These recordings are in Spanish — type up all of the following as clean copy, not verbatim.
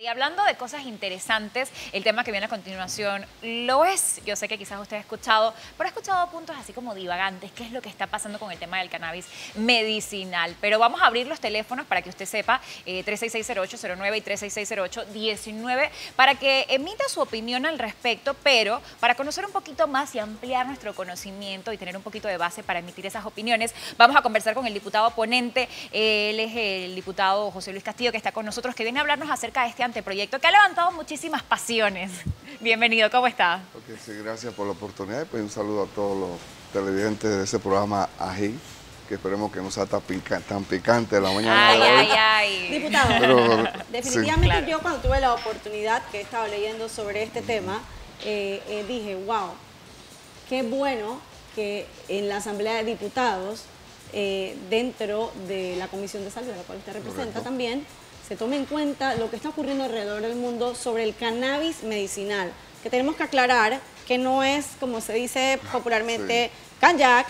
Y hablando de cosas interesantes, el tema que viene a continuación lo es. Yo sé que quizás usted ha escuchado, pero ha escuchado puntos así como divagantes, qué es lo que está pasando con el tema del cannabis medicinal. Pero vamos a abrir los teléfonos para que usted sepa, 3660809 y 3660819, para que emita su opinión al respecto, pero para conocer un poquito más y ampliar nuestro conocimiento y tener un poquito de base para emitir esas opiniones, vamos a conversar con el diputado ponente. Él es el diputado José Luis Castillo, que está con nosotros, que viene a hablarnos acerca de este anteproyecto que ha levantado muchísimas pasiones. Bienvenido, ¿cómo está? Okay, sí, gracias por la oportunidad. Pues un saludo a todos los televidentes de ese programa Ají, que esperemos que no sea tan picante la mañana de hoy. Ay. Diputado, Pero, definitivamente sí, claro. Yo cuando tuve la oportunidad que he estado leyendo sobre este tema, dije, wow, qué bueno que en la Asamblea de Diputados, dentro de la Comisión de Salud, a la cual usted representa Correcto. también, se tome en cuenta lo que está ocurriendo alrededor del mundo sobre el cannabis medicinal, que tenemos que aclarar que no es, como se dice popularmente, canyac,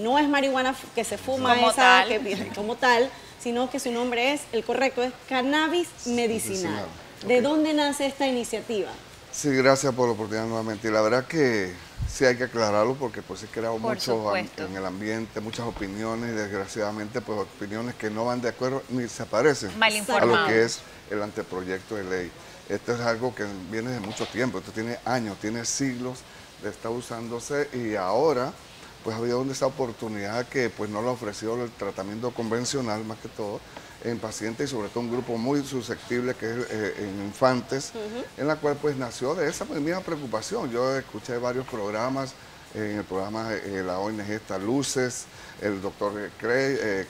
no es marihuana que se fuma Como esa, tal. como tal, sino que su nombre es, el correcto es cannabis medicinal. Medicinal. ¿De Ok. dónde nace esta iniciativa? Sí, gracias por la oportunidad nuevamente. Y la verdad que sí hay que aclararlo porque pues se ha creado Por mucho supuesto. en el ambiente, muchas opiniones y desgraciadamente pues opiniones que no van de acuerdo ni se parecen Mal a informado. lo que es el anteproyecto de ley. Esto es algo que viene de mucho tiempo, esto tiene años, tiene siglos de estar usándose y ahora pues ha habido esa oportunidad que pues no lo ha ofrecido el tratamiento convencional más que todo en pacientes y sobre todo un grupo muy susceptible que es en infantes, en la cual pues nació de esa misma preocupación. Yo escuché varios programas, en el programa la ONG está Luces, el doctor Kramer,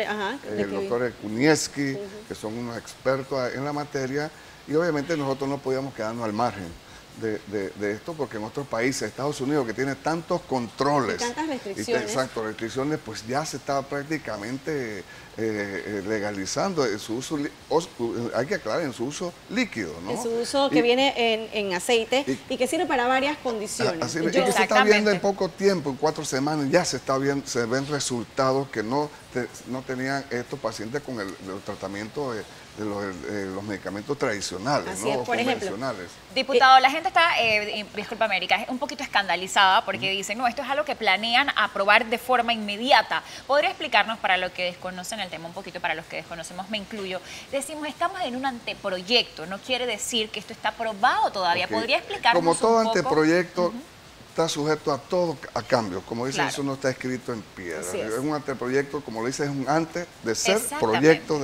Ajá, el doctor Kunieski, que son unos expertos en la materia, y obviamente nosotros no podíamos quedarnos al margen de esto, porque en otros países, Estados Unidos, que tiene tantos controles Y tantas restricciones. exacto, restricciones, pues ya se está prácticamente legalizando en su uso, hay que aclarar, en su uso líquido, ¿no? En su uso que viene en aceite y que sirve para varias condiciones. Así, y Yo- que se está Exactamente. viendo en poco tiempo, en 4 semanas, ya se está viendo, se ven resultados que no tenían estos pacientes con el tratamiento de los medicamentos tradicionales, Así ¿no? es, O por ejemplo. convencionales. Diputado, la gente está, discúlpame Erika, es un poquito escandalizada porque dicen, no, esto es algo que planean aprobar de forma inmediata. ¿Podría explicarnos, para los que desconocen el tema, un poquito para los que desconocemos, me incluyo? Decimos, estamos en un anteproyecto, no quiere decir que esto está aprobado todavía. Ok. ¿Podría explicarnos Como todo un poco? anteproyecto, está sujeto a todo, a cambios. Como dicen, Claro. eso no está escrito en piedra. Así es. Es un anteproyecto, como lo dice, es un antes de ser Exactamente. proyecto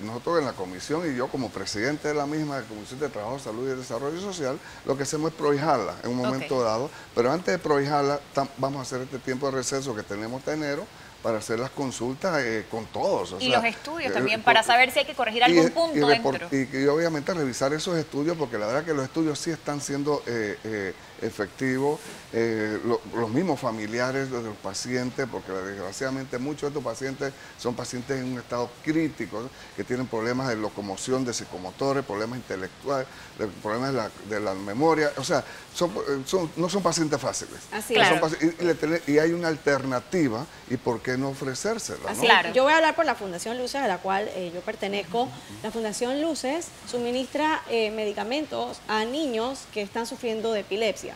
nosotros en la comisión y yo como presidente de la misma, de la Comisión de Trabajo, Salud y Desarrollo Social, lo que hacemos es prohijarla en un momento Ok. dado. Pero antes de prohijarla, vamos a hacer este tiempo de receso que tenemos hasta enero para hacer las consultas con todos. O Y sea, los estudios también, para saber si hay que corregir algún punto dentro. y obviamente revisar esos estudios, porque la verdad que los estudios sí están siendo efectivos. Los mismos familiares de los pacientes, porque desgraciadamente muchos de estos pacientes son pacientes en un estado crítico, ¿no? Que tienen problemas de locomoción, de psicomotores, problemas intelectuales, problemas de la memoria. O sea, no son pacientes fáciles. Así No es. son y hay una alternativa, y por qué no ofrecérsela, ¿no? Así Claro. es. Yo voy a hablar por la Fundación Luces, a la cual yo pertenezco. La Fundación Luces suministra medicamentos a niños que están sufriendo de epilepsia.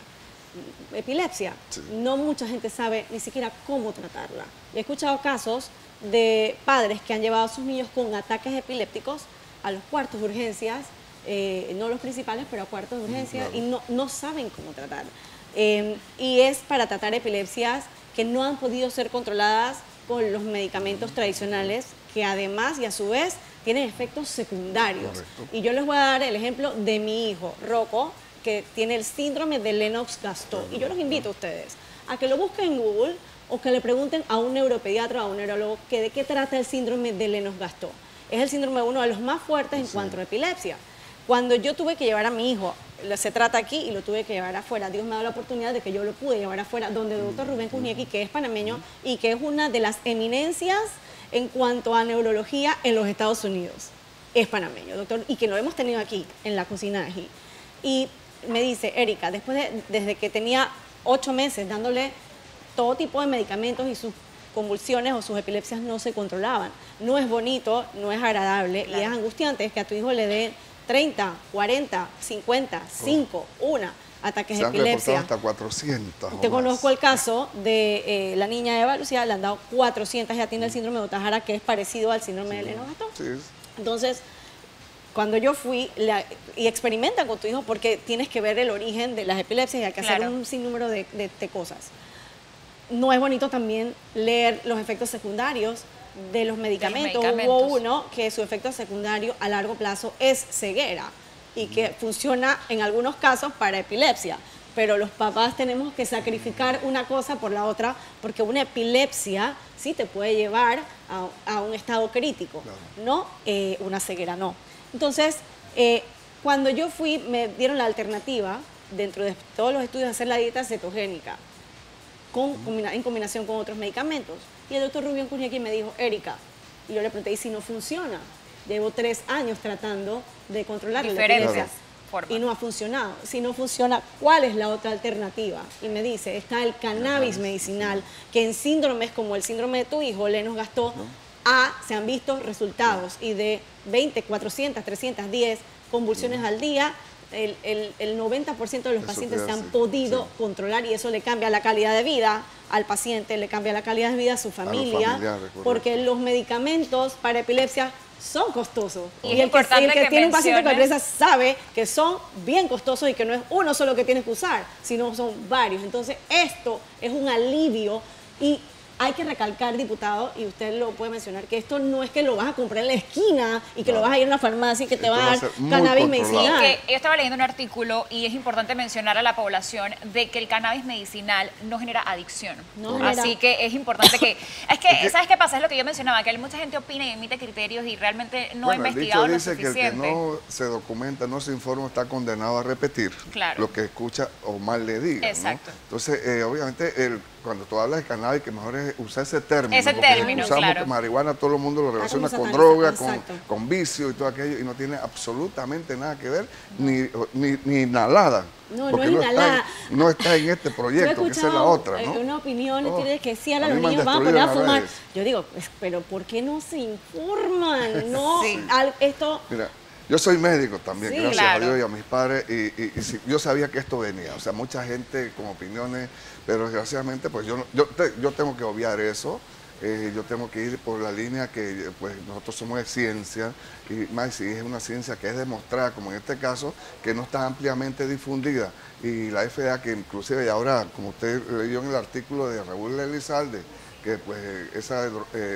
Epilepsia, Sí. no mucha gente sabe ni siquiera cómo tratarla. He escuchado casos de padres que han llevado a sus niños con ataques epilépticos a los cuartos de urgencias, no los principales, pero a cuartos de urgencias, Claro. y no saben cómo tratar. Y es para tratar epilepsias que no han podido ser controladas con los medicamentos tradicionales, que además y a su vez tienen efectos secundarios. Correcto. Y yo les voy a dar el ejemplo de mi hijo, Rocco, que tiene el síndrome de Lennox-Gastaut. Y yo los invito a ustedes a que lo busquen en Google o que le pregunten a un neuropediatra o a un neurólogo que de qué trata el síndrome de Lennox-Gastaut. Es el síndrome uno de los más fuertes en cuanto a epilepsia. Cuando yo tuve que llevar a mi hijo, se trata aquí y lo tuve que llevar afuera, Dios me ha dado la oportunidad de que yo lo pude llevar afuera, donde el doctor Rubén Kunieski, que es panameño y que es una de las eminencias en cuanto a neurología en los Estados Unidos. Es panameño, doctor, y que lo hemos tenido aquí, en la cocina de Ají. Y me dice, Erika, desde que tenía 8 meses dándole todo tipo de medicamentos y sus convulsiones o sus epilepsias no se controlaban. No es bonito, no es agradable y es angustiante que a tu hijo le den 30, 40, 50, 5, 1 ataques de Se han reportado epilepsia. hasta 400 o Te más. conozco el caso de la niña Eva Lucía, le han dado 400, ya tiene el síndrome de Ohtahara, que es parecido al síndrome de Lennox-Gastaut. Sí, Entonces, cuando yo fui, y experimenta con tu hijo porque tienes que ver el origen de las epilepsias y hay que hacer Claro. un sinnúmero de cosas. No es bonito también leer los efectos secundarios de los medicamentos. Hubo medicamentos. uno que su efecto secundario a largo plazo es ceguera y que funciona en algunos casos para epilepsia. Pero los papás tenemos que sacrificar una cosa por la otra porque una epilepsia sí te puede llevar a un estado crítico, no una ceguera, no. Entonces, cuando yo fui, me dieron la alternativa, dentro de todos los estudios, de hacer la dieta cetogénica en combinación con otros medicamentos. Y el doctor Rubén Cuñequi me dijo, Erika, y yo le pregunté, ¿y si no funciona? Llevo 3 años tratando de controlar la Diferentes epilepsia formas. y no ha funcionado. Si no funciona, ¿cuál es la otra alternativa? Y me dice, está el cannabis medicinal, que en síndromes como el síndrome de tu hijo, Lennox-Gastaut, se han visto resultados y de 20, 400, 310 convulsiones al día, el 90% de los Eso pacientes te se han hace, podido sí. controlar y eso le cambia la calidad de vida al paciente, le cambia la calidad de vida a su familia, familiares, correcto. porque los medicamentos para epilepsia son costosos. Y Y es el importante que que tiene un paciente con menciones- epilepsia sabe que son bien costosos y que no es uno solo que tienes que usar, sino son varios. Entonces, esto es un alivio y hay que recalcar, diputado, y usted lo puede mencionar, que esto no es que lo vas a comprar en la esquina y que lo vas a ir a una farmacia y que te Esto va a va a dar ser muy cannabis controlado. medicinal. Que yo estaba leyendo un artículo y es importante mencionar a la población de que el cannabis medicinal no genera adicción. No genera. Así que es importante que... Es que, ¿sabes qué pasa? Es lo que yo mencionaba, que mucha gente opina y emite criterios y realmente no ha Bueno, investigado el lo dicho dice que el suficiente. que no se documenta, no se informa, está condenado a repetir Claro. lo que escucha o mal le diga. ¿no? Exacto. Entonces, obviamente, cuando tú hablas de cannabis, que mejor es usar ese término. Ese porque término, usamos claro. que marihuana todo el mundo lo relaciona como con satanizar, droga, exacto. con vicio y todo aquello, y no tiene absolutamente nada que ver, ni inhalada. No, no porque es inhalada. no está en este Yo he proyecto, que esa es la escuchado otra, ¿no? una opinión Oh, tiene que sí, ahora a mí los me han niños van a poner a destruido en las fumar. redes. Yo digo, pero ¿por qué no se informan? No, Sí. esto... Mira, yo soy médico también, Sí, gracias claro. a Dios y a mis padres, y sí, yo sabía que esto venía. O sea, mucha gente con opiniones, pero desgraciadamente, pues yo tengo que obviar eso. Yo tengo que ir por la línea que pues nosotros somos de ciencia, y más si es una ciencia que es demostrada, como en este caso, que no está ampliamente difundida. Y la FDA, que inclusive ahora, como usted leyó en el artículo de Raúl Elizalde, que pues ese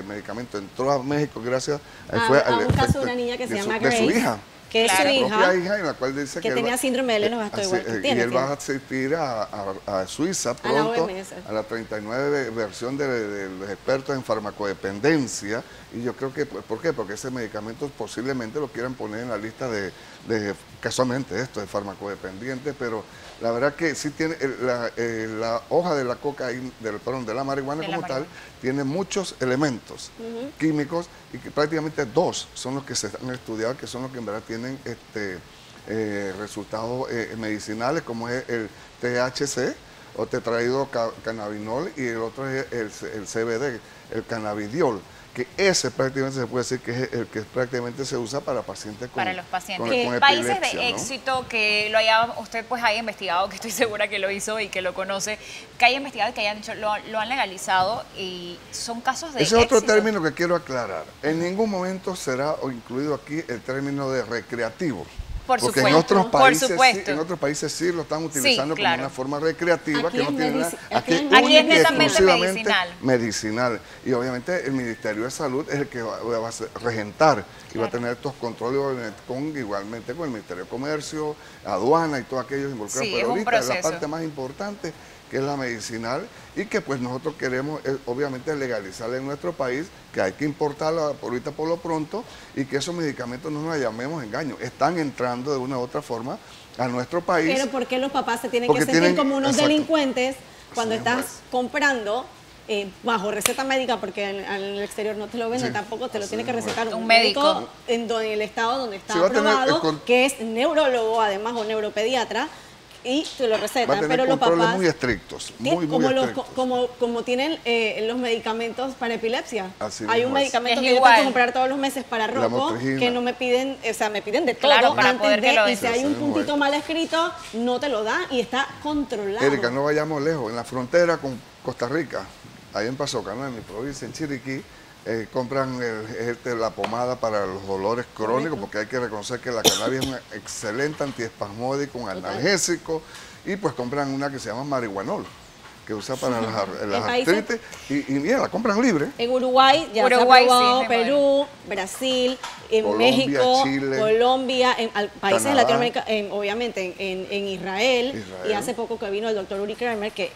medicamento entró a México gracias a al un caso efecto de una niña que se de su- llama de su Grace, hija. que es Claro. su Su hija, propia hija, en la cual dice que él tenía va- síndrome de Lennox-Gastaut igual que y tiene, él va a tiene. asistir a Suiza A la pronto, OMS. a la 39 versión de los expertos en farmacodependencia, y yo creo que, ¿por qué? Porque ese medicamento posiblemente lo quieran poner en la lista de casualmente esto, de farmacodependientes, pero la verdad que sí tiene, la hoja de la cocaína, de la marihuana De la como tal, marihuana. tiene muchos elementos químicos, y que prácticamente 2 son los que se han estudiado, que son los que en verdad tienen resultados medicinales, como es el THC o tetrahidrocannabinol, y el otro es el CBD, el cannabidiol, que ese prácticamente se puede decir que es el que prácticamente se usa para pacientes con Para los pacientes. con Países epilepsia, de ¿no? éxito que lo haya, usted pues haya investigado, que estoy segura que lo hizo y que lo conoce, que haya investigado y que hayan dicho, lo han legalizado y son casos de Ese es otro éxito. término que quiero aclarar. En ningún momento será incluido aquí el término de recreativo. Por Porque supuesto, en otros por países, supuesto. en otros países sí lo están utilizando claro. como una forma recreativa Aquí que no es tiene nada. aquí es única y netamente exclusivamente medicinal. medicinal. Y obviamente el Ministerio de Salud es el que va a regentar y va a tener estos controles igualmente con el Ministerio de Comercio, aduana y todos aquellos involucrados. Sí, Pero es un ahorita la proceso. parte más importante, que es la medicinal, y que pues nosotros queremos obviamente legalizarla en nuestro país, que hay que importarla ahorita por lo pronto, y que esos medicamentos no nos llamemos engaños, están entrando de una u otra forma a nuestro país. Pero ¿por qué los papás se tienen Porque que sentir tienen- como unos exacto. delincuentes cuando Sí, estás pues. comprando bajo receta médica, porque en el exterior no te lo venden, Sí, tampoco te lo así tiene que es, recetar Un un médico. médico en el estado donde está Sí, va a tener aprobado, el que es neurólogo además o neuropediatra, y te lo Va a recetan, tener pero los controles papás muy estrictos, muy como, estrictos. como tienen los medicamentos para epilepsia. Así Hay mismo un es. medicamento Es que yo igual. tengo que comprar todos los meses para La Rocco, motrigina. que no me piden, o sea, me piden de todo Claro, para antes poder que de, lo y si den. hay un Así mismo puntito es. mal escrito, no te lo dan y está controlado. Erika, no vayamos lejos. En la frontera con Costa Rica, ahí en Paso Cana, en mi provincia, en Chiriquí, compran la pomada para los dolores crónicos, porque hay que reconocer que la cannabis es un excelente antiespasmódico, un analgésico, y pues compran una que se llama marihuanol, que usa para las países- artritis, y mira, la compran libre. En Uruguay ya Uruguay, se ha aprobado, sí, Perú, Brasil, en Colombia, México, Chile, Colombia, países de Canadá. Latinoamérica, obviamente en Israel, Israel. y hace poco que vino el doctor Uri Kramer, que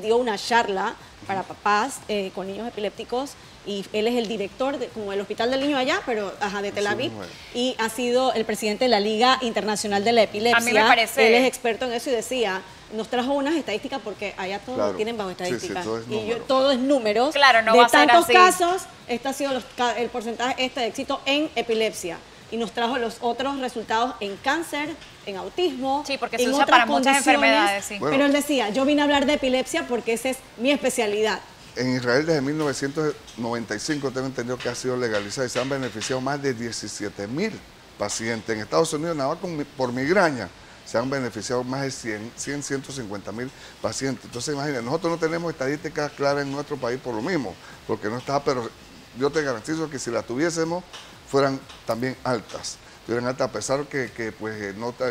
dio una charla para papás con niños epilépticos, y él es el director como el Hospital del Niño allá, pero de Tel Así Aviv, mismo es. y ha sido el presidente de la Liga Internacional de la Epilepsia. A mí me parece- Él es experto en eso y decía, nos trajo unas estadísticas porque allá todo Claro. lo tienen bajo Sí, sí, estadísticas. todo es y número. todo es números. Claro, no de va a ser tantos así. casos, este ha sido el porcentaje de éxito en epilepsia. Y nos trajo los otros resultados en cáncer, en autismo. Sí, porque en se usa otras para muchas condiciones. enfermedades, sí. Bueno. Pero él decía, yo vine a hablar de epilepsia porque esa es mi especialidad. En Israel desde 1995 tengo entendido que ha sido legalizada y se han beneficiado más de 17.000 pacientes. En Estados Unidos, nada más por migraña, se han beneficiado más de 150.000 pacientes. Entonces, imagínense, nosotros no tenemos estadísticas claras en nuestro país por lo mismo, porque no está, pero yo te garantizo que si las tuviésemos, fueran también altas. Estuvieran altas, a pesar que pues, no está,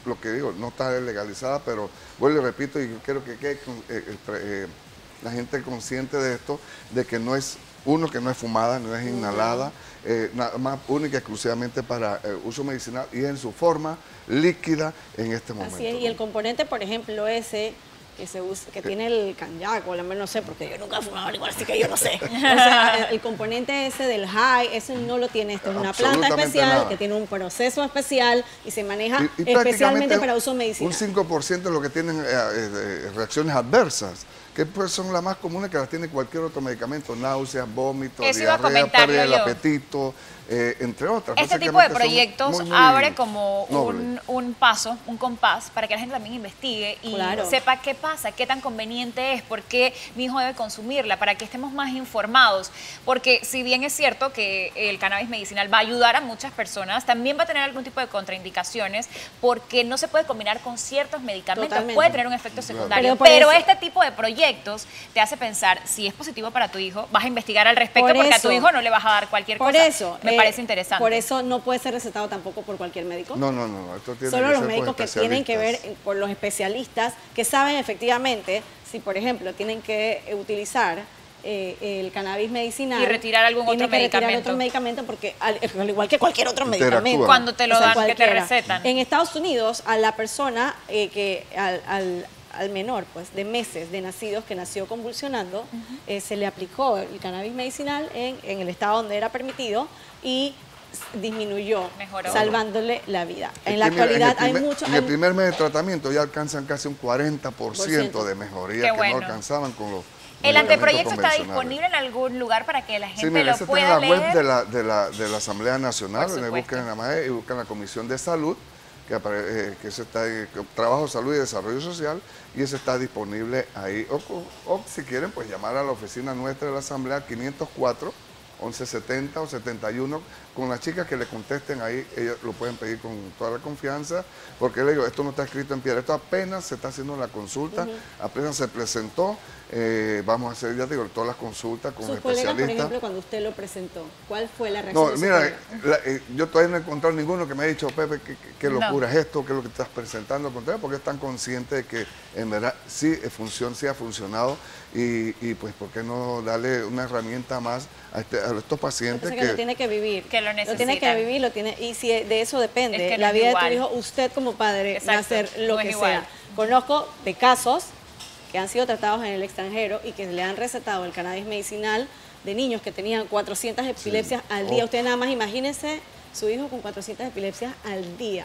lo que digo, no está legalizada, pero vuelvo y repito, y quiero que quede la gente consciente de esto, de que no es, que no es fumada, no es inhalada, nada más única y exclusivamente para uso medicinal y en su forma líquida en este momento. Así es, y el componente, por ejemplo, ese que se usa, que tiene el canyac, o no sé, porque yo nunca he fumado igual, así que yo no sé. O sea, el componente ese del high, ese no lo tiene esto, es una planta Absolutamente especial nada. que tiene un proceso especial y se maneja Y especialmente prácticamente para uso medicinal. Un 5% de lo que tienen reacciones adversas, que pues son las más comunes que las tiene cualquier otro medicamento, náuseas, vómitos, Eso iba a diarrea, comentarlo pérdida del yo. apetito, entre otras. Este tipo de Básicamente son proyectos muy, muy abre como nobles. un paso, un compás, para que la gente también investigue y Claro. sepa qué pasa, qué tan conveniente es, por qué mi hijo debe consumirla, para que estemos más informados. Porque si bien es cierto que el cannabis medicinal va a ayudar a muchas personas, también va a tener algún tipo de contraindicaciones, porque no se puede combinar con ciertos medicamentos. Totalmente. Puede tener un efecto secundario. Pero por Pero eso- este tipo de proyectos te hace pensar, si es positivo para tu hijo, vas a investigar al respecto, Por porque a tu eso- hijo no le vas a dar cualquier Por cosa. eso. Me parece interesante. Por eso no puede ser recetado tampoco por cualquier médico. No, esto tiene Solo que los ser por médicos que tienen que ver especialistas. por los especialistas que saben efectivamente si, por ejemplo, tienen que utilizar el cannabis medicinal Y retirar algún tienen otro que retirar medicamento. otro medicamento porque al igual que cualquier otro Interactúan. medicamento. Cuando te lo O sea, dan, que te cualquiera. recetan. En Estados Unidos, a la persona al menor, pues, de meses de nacidos que nació convulsionando, se le aplicó el cannabis medicinal en el estado donde era permitido y disminuyó, Mejoró. salvándole la vida. Es En la que mira, actualidad en el hay primer- mucho... En el primer mes de tratamiento ya alcanzan casi un 40% de mejoría Qué que bueno. no alcanzaban con los ¿El medicamentos anteproyecto está convencionales. disponible en algún lugar para que la gente Sí, mira, lo ese está pueda en la leer? web de la Asamblea Nacional, Por donde supuesto. buscan en la MAE y buscan la Comisión de Salud, que eso está en Trabajo, Salud y Desarrollo Social, y eso está disponible ahí. O si quieren, pues llamar a la oficina nuestra de la Asamblea 504 1170 o 71, con las chicas que le contesten ahí, ellos lo pueden pedir con toda la confianza, porque le digo, esto no está escrito en piedra, esto apenas se está haciendo la consulta, apenas se presentó, vamos a hacer, ya te digo, todas las consultas con Sus los colegas, por especialistas. ejemplo, cuando usted lo presentó, ¿cuál fue la reacción No, de sus mira, colegas? yo todavía no he encontrado ninguno que me haya dicho, Pepe, qué No. locura es esto, qué es lo que estás presentando, al contrario, porque están conscientes de que en verdad sí ha funcionado y pues, ¿por qué no darle una herramienta más a estos pacientes Entonces, que lo tiene que vivir. Que lo tiene que necesitan. vivir, y si de eso depende, Es que no la es vida igual. de tu hijo, usted como padre va a Exacto, hacer lo no es que igual. sea. Conozco de casos que han sido tratados en el extranjero y que le han recetado el cannabis medicinal de niños que tenían 400 epilepsias al día. Oh. Usted nada más imagínense su hijo con 400 epilepsias al día.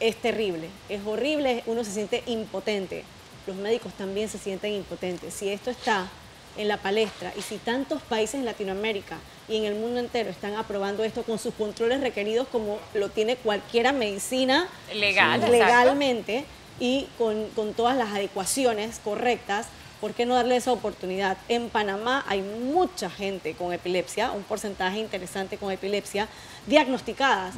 Es terrible, es horrible, uno se siente impotente. Los médicos también se sienten impotentes. Si esto está en la palestra y si tantos países en Latinoamérica y en el mundo entero están aprobando esto con sus controles requeridos como lo tiene cualquiera medicina Legal, exacto. legalmente, y con todas las adecuaciones correctas. ¿Por qué no darle esa oportunidad? En Panamá hay mucha gente con epilepsia, un porcentaje interesante con epilepsia, diagnosticadas.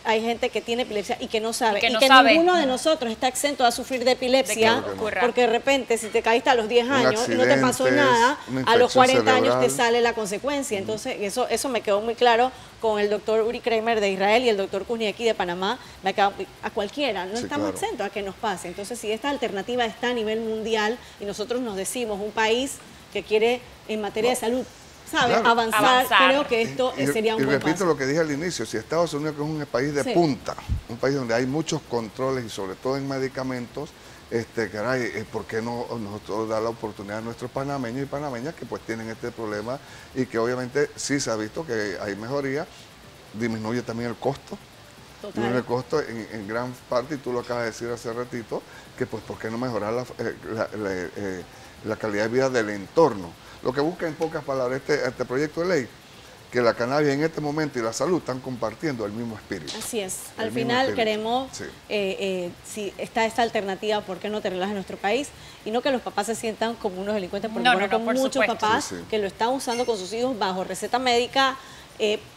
Hay gente que tiene epilepsia y que no sabe. Y que no que sabe. Ninguno de nosotros está exento a sufrir de epilepsia, De que ocurra. porque de repente si te caíste a los 10 años y no te pasó accidente, nada, una a los infección 40 años te cerebral. sale la consecuencia. Entonces eso me quedó muy claro con el doctor Uri Kramer de Israel y el doctor Kuzniecki de Panamá. Me quedó, a cualquiera, no Sí, estamos claro. exentos a que nos pase. Entonces, si esta alternativa está a nivel mundial y nosotros nos decimos un país que quiere en materia de salud, ¿sabe? Claro. Avanzar, Avanzar. creo que esto sería un y buen repito paso. lo que dije al inicio, si Estados Unidos, que es un país de Sí. punta, un país donde hay muchos controles y sobre todo en medicamentos, caray, ¿por qué no nosotros dar la oportunidad a nuestros panameños y panameñas que pues tienen este problema y que obviamente sí se ha visto que hay mejoría, disminuye también el costo? Total. El costo en gran parte, y tú lo acabas de decir hace ratito, que pues por qué no mejorar la calidad de vida del entorno. Lo que busca en pocas palabras este proyecto de ley, que la cannabis en este momento y la salud están compartiendo el mismo espíritu. Así es. El Al mismo final espíritu. queremos, Sí. si está esta alternativa, ¿por qué no tenerlas en nuestro país? Y no que los papás se sientan como unos delincuentes, porque No, conozco no, por muchos supuesto. papás Sí, sí. que lo están usando con sus hijos bajo receta médica,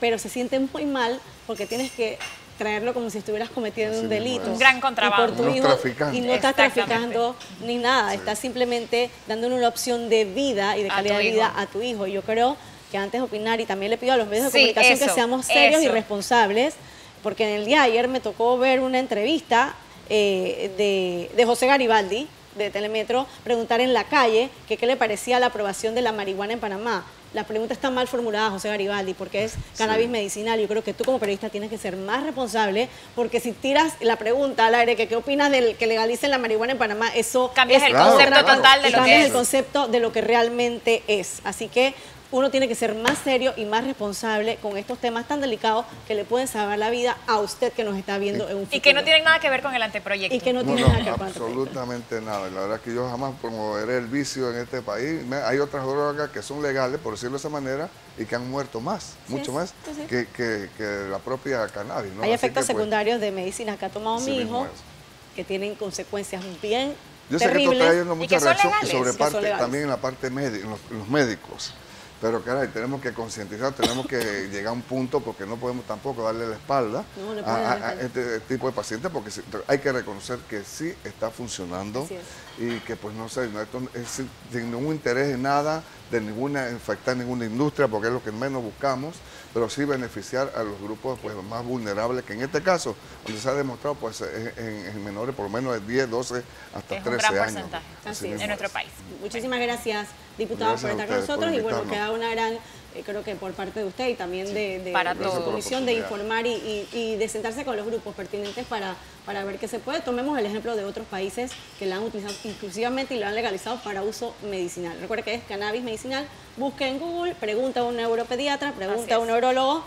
pero se sienten muy mal porque tienes que traerlo como si estuvieras cometiendo Así un mismo delito. es. Un gran Y contrabando. por tu Unos hijo, traficantes. y no estás Exactamente. traficando ni nada, estás simplemente dándole una opción de vida y de A calidad tu de vida hijo. a tu hijo. Yo creo que antes de opinar, y también le pido a los medios de Sí, comunicación que eso, seamos serios y eso. responsables, porque en el día de ayer me tocó ver una entrevista de José Garibaldi, de Telemetro, preguntar en la calle que qué le parecía la aprobación de la marihuana en Panamá. La pregunta está mal formulada, José Garibaldi, porque es cannabis medicinal. Yo creo que tú como periodista tienes que ser más responsable, porque si tiras la pregunta al aire, que qué opinas del que legalicen la marihuana en Panamá, eso Cambias es el Claro, concepto claro. total de y lo cambias que el es. concepto de lo que realmente es. Así que uno tiene que ser más serio y más responsable con estos temas tan delicados que le pueden salvar la vida a usted que nos está viendo en un futuro. Y que no tienen nada que ver con el anteproyecto. Y que no No, tiene no, nada que ver con el proyecto. absolutamente nada. La verdad que yo jamás promoveré el vicio en este país. Hay otras drogas que son legales, por decirlo de esa manera, y que han muerto más, Sí, mucho más sí, sí. que la propia cannabis, ¿no? Hay Así efectos que, pues, secundarios de medicinas que ha tomado así mi mismo hijo es. que tienen consecuencias bien Yo sé que esto terribles. está trayendo y mucha que son reacción legales, sobre que son parte, legales. también en la parte médica, los médicos. Pero caray, tenemos que concientizar, tenemos que llegar a un punto porque no podemos tampoco darle la espalda No, no a, podemos darle la a este tipo de pacientes porque hay que reconocer que sí está funcionando Así es. y que pues no sé, esto es sin ningún interés en nada, de ninguna infectar ninguna industria porque es lo que menos buscamos, pero sí beneficiar a los grupos pues más vulnerables, que en este caso, donde se ha demostrado pues en menores por lo menos de 10, 12 hasta Es 13 un gran años. porcentaje Así es. en nuestro país. Muchísimas gracias, diputado, Gracias por a estar con ustedes por nosotros. Y bueno, invitarnos. queda una gran, creo que por parte de usted y también de Para su todos. comisión de Por la informar y de sentarse con los grupos pertinentes para ver qué se puede. Tomemos el ejemplo de otros países que la han utilizado inclusivamente y lo han legalizado para uso medicinal. Recuerde que es cannabis medicinal. Busque en Google, pregunta a un neuropediatra, Así pregunta a un es. neurólogo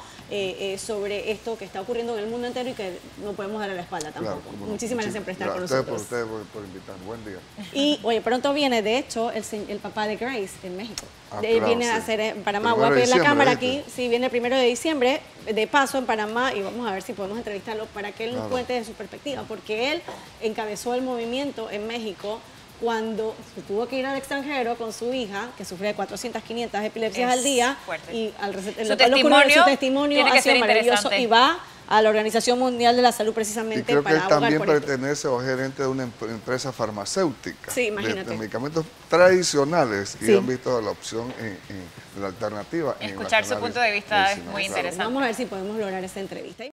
sobre esto que está ocurriendo en el mundo entero y que no podemos darle la espalda tampoco. Claro, cómo no. Muchísimas gracias por estar con Gracias nosotros. Ustedes por invitarnos. Buen día. Y, oye, pronto viene, de hecho, el papá de Grace en México. Ah, Él claro, viene a sí. hacer en Panamá. Primero Voy a de pedir la diciembre, cámara ¿viste? aquí. Sí, viene el 1 de diciembre, de paso en Panamá, y vamos a ver si podemos entrevistarlo para que él nos Claro. cuente de su perspectiva, porque él encabezó el movimiento en México cuando se tuvo que ir al extranjero con su hija, que sufre de 400, 500 epilepsias Es al día, fuerte. y Su testimonio ha tiene que sido ser maravilloso, interesante. y va a la Organización Mundial de la Salud Y precisamente creo que para él abogar también por esto. pertenece o es gerente de una empresa farmacéutica. Sí, imagínate. De medicamentos tradicionales y Sí. han visto la opción en la alternativa. en la Escuchar su cannabis punto de vista es medicinal, muy claro. interesante. Vamos a ver si podemos lograr esta entrevista.